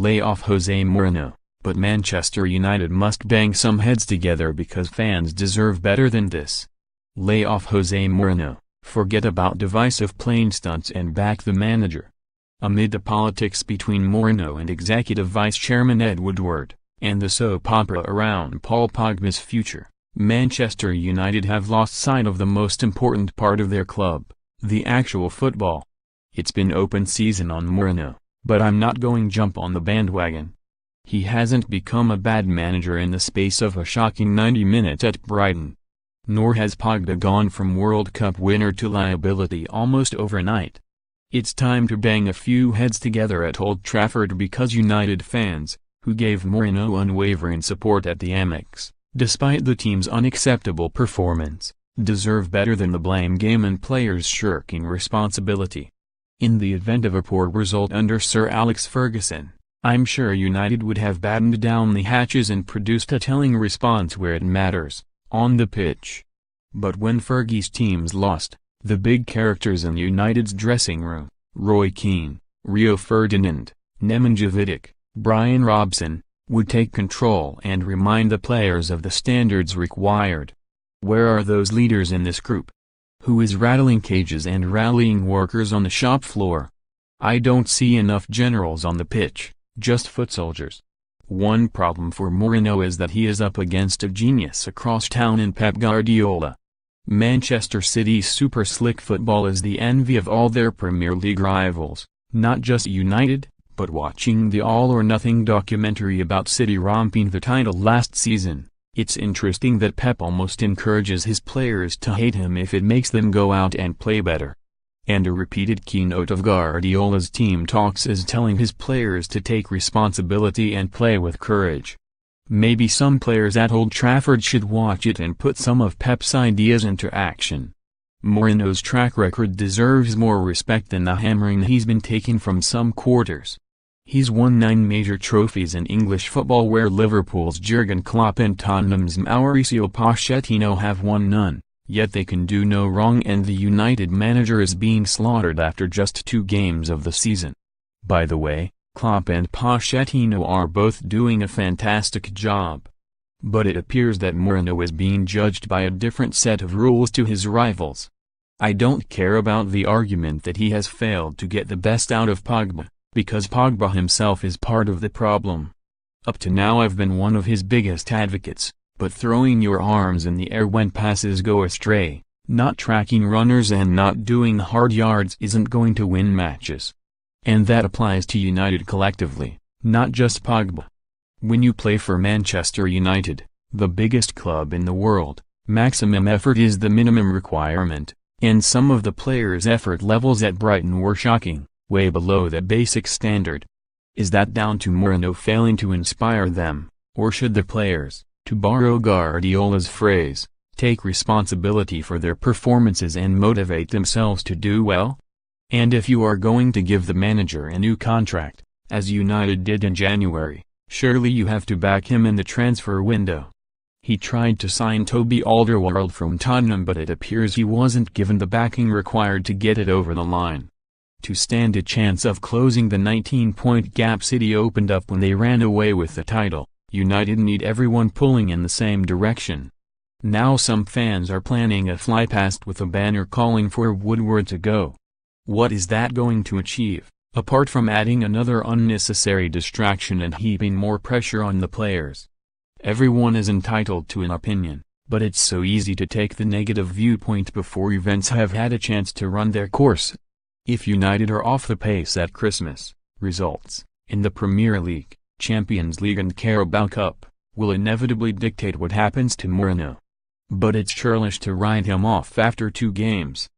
Lay off Jose Mourinho, but Manchester United must bang some heads together because fans deserve better than this. Lay off Jose Mourinho, forget about divisive playing stunts and back the manager. Amid the politics between Mourinho and Executive Vice Chairman Ed Woodward, and the soap opera around Paul Pogba's future, Manchester United have lost sight of the most important part of their club, the actual football. It's been open season on Mourinho, but I'm not going to jump on the bandwagon. He hasn't become a bad manager in the space of a shocking 90 minutes at Brighton. Nor has Pogba gone from World Cup winner to liability almost overnight. It's time to bang a few heads together at Old Trafford because United fans, who gave Mourinho unwavering support at the Amex, despite the team's unacceptable performance, deserve better than the blame game and players shirking responsibility. In the event of a poor result under Sir Alex Ferguson, I'm sure United would have battened down the hatches and produced a telling response where it matters, on the pitch. But when Fergie's teams lost, the big characters in United's dressing room, Roy Keane, Rio Ferdinand, Nemanja Vidic, Brian Robson, would take control and remind the players of the standards required. Where are those leaders in this group? Who is rattling cages and rallying workers on the shop floor? I don't see enough generals on the pitch, just foot soldiers. One problem for Mourinho is that he is up against a genius across town in Pep Guardiola. Manchester City's super slick football is the envy of all their Premier League rivals, not just United, but watching the All or Nothing documentary about City romping the title last season. It's interesting that Pep almost encourages his players to hate him if it makes them go out and play better. And a repeated keynote of Guardiola's team talks is telling his players to take responsibility and play with courage. Maybe some players at Old Trafford should watch it and put some of Pep's ideas into action. Mourinho's track record deserves more respect than the hammering he's been taking from some quarters. He's won 9 major trophies in English football where Liverpool's Jurgen Klopp and Tottenham's Mauricio Pochettino have won none, yet they can do no wrong and the United manager is being slaughtered after just 2 games of the season. By the way, Klopp and Pochettino are both doing a fantastic job. But it appears that Mourinho is being judged by a different set of rules to his rivals. I don't care about the argument that he has failed to get the best out of Pogba, because Pogba himself is part of the problem. Up to now I've been one of his biggest advocates, but throwing your arms in the air when passes go astray, not tracking runners and not doing hard yards isn't going to win matches. And that applies to United collectively, not just Pogba. When you play for Manchester United, the biggest club in the world, maximum effort is the minimum requirement, and some of the players' effort levels at Brighton were shocking, way below that basic standard. Is that down to Mourinho failing to inspire them, or should the players, to borrow Guardiola's phrase, take responsibility for their performances and motivate themselves to do well? And if you are going to give the manager a new contract, as United did in January, surely you have to back him in the transfer window. He tried to sign Toby Alderweireld from Tottenham but it appears he wasn't given the backing required to get it over the line. To stand a chance of closing the 19-point gap City opened up when they ran away with the title, United need everyone pulling in the same direction. Now some fans are planning a fly past with a banner calling for Woodward to go. What is that going to achieve, apart from adding another unnecessary distraction and heaping more pressure on the players? Everyone is entitled to an opinion, but it's so easy to take the negative viewpoint before events have had a chance to run their course. If United are off the pace at Christmas, results, in the Premier League, Champions League and Carabao Cup, will inevitably dictate what happens to Mourinho. But it's churlish to write him off after 2 games.